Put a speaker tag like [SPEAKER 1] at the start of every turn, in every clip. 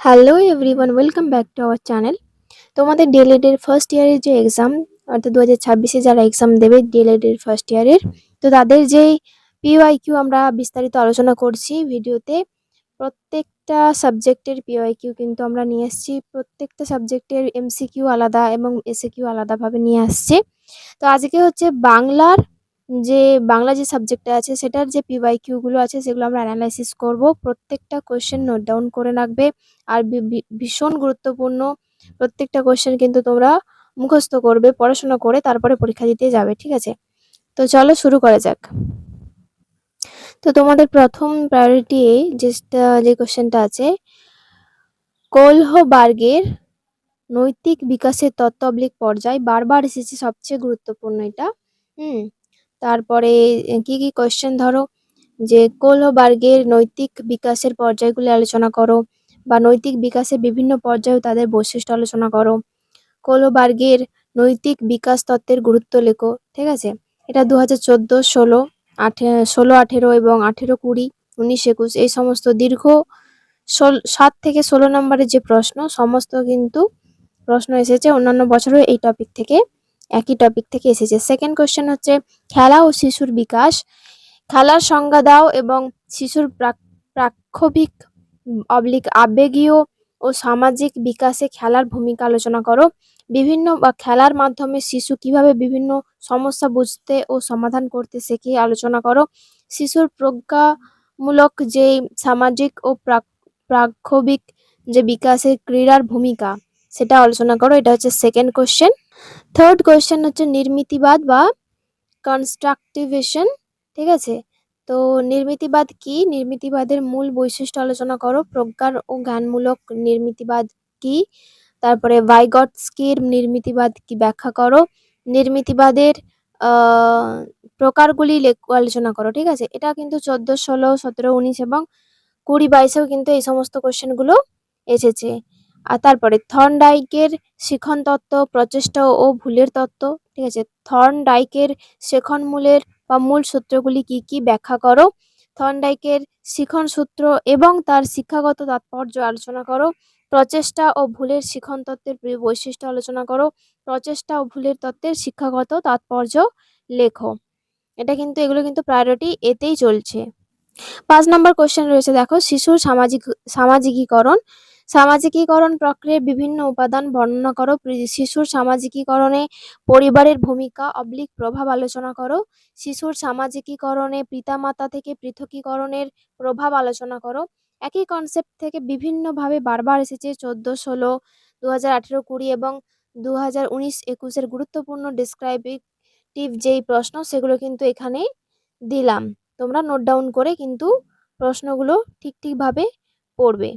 [SPEAKER 1] Hello everyone, welcome back to our channel. তোমাদের D.El.Ed এর first ইয়ারের যে এক্সাম, অর্থাৎ 2026-এ যারা এক্সাম দেবে ডিএলএড এর ফার্স্ট ইয়ারের, তো তাদের যেই পিওয়াইকিউ আমরা বিস্তারিত আলোচনা করছি ভিডিওতে। প্রত্যেকটা সাবজেক্টের পিওয়াইকিউ কিন্তু আমরা নিয়ে আসছি। প্রত্যেকটা সাবজেক্টের এমসিকিউ আলাদা এবং এসএকিউ আলাদাভাবে নিয়ে আসছে। তো আজকে হচ্ছে যে বাংলা যে সাবজেক্টটা আছে সেটার যে পিওয়াইকিউ গুলো আছে সেগুলো আমরা অ্যানালাইসিস করব। প্রত্যেকটা কোশ্চেন নোট ডাউন করে রাখবে। আর ভীষণ গুরুত্বপূর্ণ, প্রত্যেকটা কোশ্চেন কিন্তু তোমরা মুখস্থ করবে, পড়াশোনা করে তারপরে পরীক্ষা দিতে যাবে, ঠিক আছে? তো চলো শুরু করা যাক। তো তোমাদের প্রথম প্রায়োরিটি যে কোশ্চেনটা আছে, কোলহবার্গের নৈতিক বিকাশের তত্ত্ব পর্যায়, বারবার এসেছে, সবচেয়ে গুরুত্বপূর্ণ এটা। হুম তারপরে কি কি কোশ্চেন ধরো, যে কোলহবার্গের নৈতিক বিকাশের পর্যায়গুলি আলোচনা করো, বা নৈতিক বিকাশের বিভিন্ন পর্যায়ে তাদের বৈশিষ্ট্য আলোচনা করো। কোলহবার্গের নৈতিক বিকাশ তত্ত্বের গুরুত্ব লেখো, ঠিক আছে? এটা 2014, 16, 18 এবং 18, 20, 19, 21 এই সমস্ত দীর্ঘ 7 থেকে 16 নম্বরের যে প্রশ্ন, সমস্ত কিন্তু প্রশ্ন এসেছে অন্যান্য বছরও একই টপিক থেকে এসেছে। সেকেন্ড কোশ্চেন হচ্ছে, খেলা ও শিশুর বিকাশ, খেলার সংজ্ঞা দাও এবং শিশুর প্রাক্ষবিক আবেগীয় ও সামাজিক বিকাশে খেলার ভূমিকা আলোচনা করো। বিভিন্ন খেলার মাধ্যমে শিশু কিভাবে বিভিন্ন সমস্যা বুঝতে ও সমাধান করতে শেখে আলোচনা করো। শিশুর প্রজ্ঞামূলক যে সামাজিক ও প্রাক্ষবিক যে বিকাশে ক্রীড়ার ভূমিকা, সেটা আলোচনা করো। এটা হচ্ছে সেকেন্ড কোশ্চেন। থার্ড কোশ্চেন হচ্ছে নির্মিতিবাদ বা কনস্ট্রাকটিভিশন, ঠিক আছে? তো নির্মিতিবাদ কি? নির্মিতিবাদের মূল বৈশিষ্ট্য আলোচনা করো। প্রজ্ঞার ও জ্ঞানমূলক নির্মিতিবাদ কি? তারপরে ভাইগটস্কির নির্মিতিবাদ কি ব্যাখ্যা করো। নির্মিতিবাদের প্রকারগুলি আলোচনা করো, ঠিক আছে? এটা কিন্তু 14, 16, 17, 19 এবং 20, 22-এও কিন্তু এই সমস্ত কোশ্চেনগুলো এসেছে। আর তারপরে থর্নডাইকের শিখন তত্ত্ব, প্রচেষ্টা ও ভুলের তত্ত্ব, ঠিক আছে? থর্নডাইকের শিখন মূল সূত্রগুলি কি কি ব্যাখ্যা করো। থর্নডাইকের শিখন সূত্র এবং তার শিক্ষাগত তাৎপর্য আলোচনা করো। প্রচেষ্টা ও ভুলের শিখন তত্ত্বের বৈশিষ্ট্য আলোচনা করো। প্রচেষ্টা ও ভুলের তত্ত্বের শিক্ষাগত তাৎপর্য লেখো। এগুলো কিন্তু প্রায়োরিটি এতেই চলছে। 5 নম্বর কোশ্চেন রয়েছে, দেখো, শিশুর সামাজিকীকরণ। সামাজিকীকরণ প্রক্রিয়ার বিভিন্ন উপাদান বর্ণনা করো। শিশুর সামাজিকীকরণে পরিবারের ভূমিকা প্রভাব আলোচনা করো। শিশুর সামাজিকীকরণে পিতামাতা থেকে পৃথকীকরণের প্রভাব আলোচনা করো। একই কনসেপ্ট থেকে বিভিন্নভাবে বারবার এসেছে 14, 16, 2018, 20 এবং 2019, 21-এর গুরুত্বপূর্ণ ডেসক্রাইপটিভ যেই প্রশ্ন, সেগুলো কিন্তু এখানে দিলাম। তোমরা নোট ডাউন করে কিন্তু প্রশ্নগুলো ঠিকভাবে পড়বে।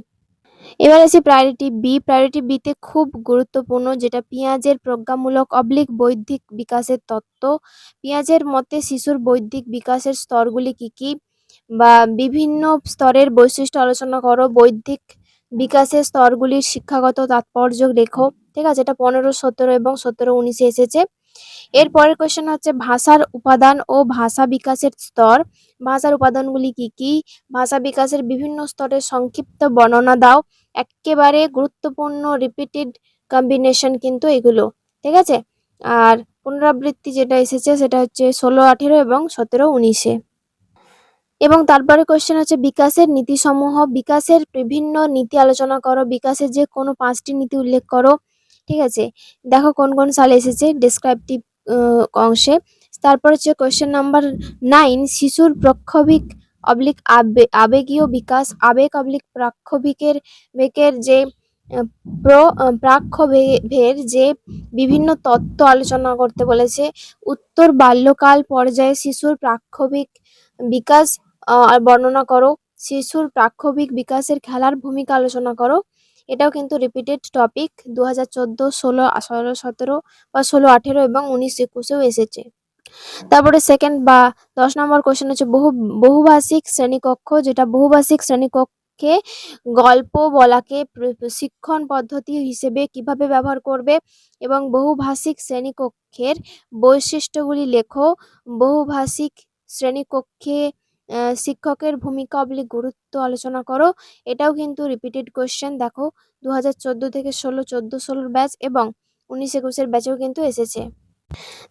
[SPEAKER 1] এবার আছে প্রায়োরিটি বি। প্রায়োরিটি বিতে খুব গুরুত্বপূর্ণ, যেটা পেঁয়াজের প্রজ্ঞামূলক বৌদ্ধিক বিকাশের তত্ত্ব। পেঁয়াজের মতে শিশুর বৌদ্ধিক বিকাশের স্তরগুলি কি কি, বা বিভিন্ন স্তরের বৈশিষ্ট্য আলোচনা করো। বৌদ্ধিক বিকাশের স্তরগুলির শিক্ষাগত তাৎপর্য লেখো, ঠিক আছে? এটা 15, 17 এবং 17, 19-এ এসেছে। এর পরের কোশ্চেন হচ্ছে ভাষার উপাদান ও ভাষা বিকাশের স্তর। ভাষার উপাদানগুলি কি কি, ভাষা বিকাশের বিভিন্ন স্তরের সংক্ষিপ্ত বর্ণনা দাও। একেবারে গুরুত্বপূর্ণ রিপিটেড কম্বিনেশন কিন্তু এগুলো, ঠিক আছে? আর পুনরাবৃত্তি যেটা এসেছে সেটা হচ্ছে 16, 18 এবং 17, 19-এ। এবং তারপরে কোশ্চেন হচ্ছে বিকাশের নীতিসমূহ। বিকাশের বিভিন্ন নীতি আলোচনা করো। বিকাশের যে কোনো 5টি নীতি উল্লেখ করো, ঠিক আছে? দেখো কোন কোন সালে এসেছে ডেসক্রাইপটিভ অংশে। তারপর হচ্ছে কোশ্চেন নাম্বার 9, শিশুর প্রক্ষোভিক আবেগীয় বিকাশ। আবেগ প্রাক্ষোভিকের যে প্রাক্ষোভের যে বিভিন্ন তত্ত্ব আলোচনা করতে বলেছে। উত্তর বাল্যকাল পর্যায়ে শিশুর প্রাক্ষোভিক বিকাশ বর্ণনা করো। শিশুর প্রাক্ষোভিক বিকাশের খেলার ভূমিকা আলোচনা করো। এটাও কিন্তু রিপিটেড টপিক 2014, 16, 17 বা 16, 18 এবং 19, 21-এও এসেছে। তারপরে সেকেন্ড বা 10 নম্বর কোশ্চেন হচ্ছে বহুভাষিক শ্রেণীকক্ষ, যেটা বহুভাষিক শ্রেণীকক্ষে গল্প বলাকে শিক্ষণ পদ্ধতি হিসেবে কিভাবে ব্যবহার করবে এবং বহুভাষিক শ্রেণীকক্ষের বৈশিষ্ট্যগুলি লেখো। বহুভাষিক শ্রেণীকক্ষে শিক্ষকের ভূমিকা অবলিক গুরুত্ব আলোচনা করো। এটাও কিন্তু রিপিটেড কোয়েশ্চেন। দেখো 2014 থেকে 16, 14-16 ব্যাচ এবং 19-21 ব্যাচেও কিন্তু এসেছে।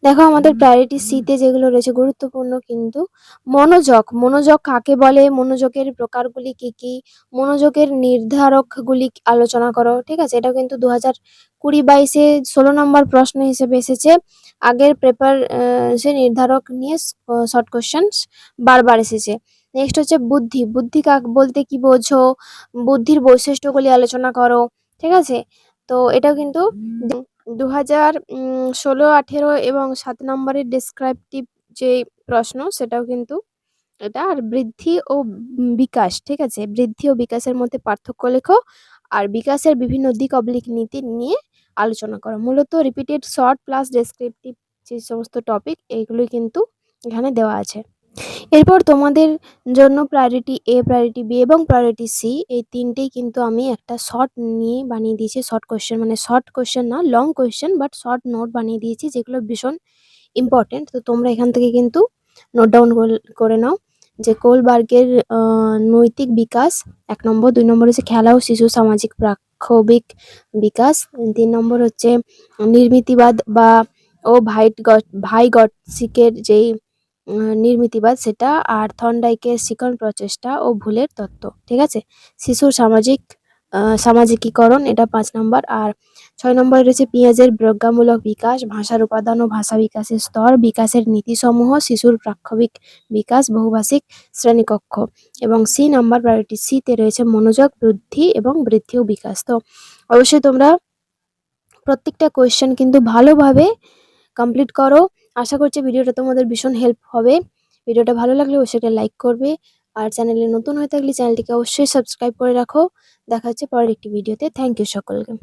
[SPEAKER 1] দেখো আমাদের প্রায়োরিটি সিতে যেগুলো রয়েছে গুরুত্বপূর্ণ কিন্তু মনোযোগ কাকে বলে, মনোযোগের প্রকারগুলি কি কি, মনোযোগের নির্ধারকগুলি আলোচনা করো। ঠিক আছে, এটাও কিন্তু 2020-22 16 নম্বর প্রশ্ন হিসেবে এসেছে। আগের পেপার সে নির্ধারক নিয়ে শর্ট কোশ্চেন্স বারবার এসেছে। নেক্সট হচ্ছে বুদ্ধি কাক বলতে কি বোঝো, বুদ্ধির বৈশিষ্ট্যগুলি আলোচনা করো। ঠিক আছে, তো এটাও কিন্তু 2016, 18 এবং 7 নম্বরের ডেসক্রিপটিভ যে প্রশ্ন সেটাও কিন্তু এটা। আর বৃদ্ধি ও বিকাশ, ঠিক আছে, বৃদ্ধি ও বিকাশের মধ্যে পার্থক্য লেখো আর বিকাশের বিভিন্ন দিক অবলিক নীতি নিয়ে আলোচনা করো। মূলত রিপিটেড শর্ট প্লাস ডেসক্রিপটিভ যে সমস্ত টপিক এইগুলোই কিন্তু এখানে দেওয়া আছে। এরপর তোমাদের জন্য প্রায়োরিটি এ, প্রায়োরিটি বি এবং প্রায়োরিটি সি এই তিনটেই কিন্তু আমি একটা শর্ট নিয়ে বানিয়ে দিয়েছি। শর্ট কোয়েশ্চেন মানে শর্ট কোয়েশ্চেন না, long question but short note বানিয়ে দিয়েছি যেগুলো ভীষণ ইম্পর্টেন্ট। তো তোমরা এখান থেকে কিন্তু নোট ডাউন করে নাও। যে কোলবার্গের নৈতিক বিকাশ 1 নম্বর, 2 নম্বর হচ্ছে খেলা ও শিশু সামাজিক প্রাক্ষবিক বিকাশ, 3 নম্বর হচ্ছে নির্মিতিবাদ বা ভাইগটসিকের যেই নির্মিতিবাদ সেটা, আর থর্নডাইকের শিকন প্রচেষ্টা ও ভুলের তত্ত্ব। ঠিক আছে, শিশুর সামাজিকীকরণ এটা 5 নম্বর। আর 6 নম্বরে রয়েছে পেঁয়াজের প্রজ্ঞামূলক বিকাশ, ভাষার উপাদান ও ভাষা বিকাশের স্তর, বিকাশের নীতিসমূহ, শিশুর প্রাক্ষবিক বিকাশ, বহুভাষিক শ্রেণীকক্ষ। এবং সি নাম্বার প্রায়োরিটি সিতে রয়েছে মনোযোগ বৃদ্ধি ও বিকাশ। তো অবশ্যই তোমরা প্রত্যেকটা কোয়েশ্চেন কিন্তু ভালোভাবে কমপ্লিট করো। আশা করছি ভিডিওটা তোমাদের ভীষণ হেল্প হবে। ভিডিওটা ভালো লাগলে অবশ্যই একটা লাইক করবে, আর চ্যানেলে নতুন হয়ে থাকলে চ্যানেলটিকে অবশ্যই সাবস্ক্রাইব করে রাখো। দেখা হচ্ছে পরের একটি ভিডিওতে। থ্যাংক ইউ সকলকে।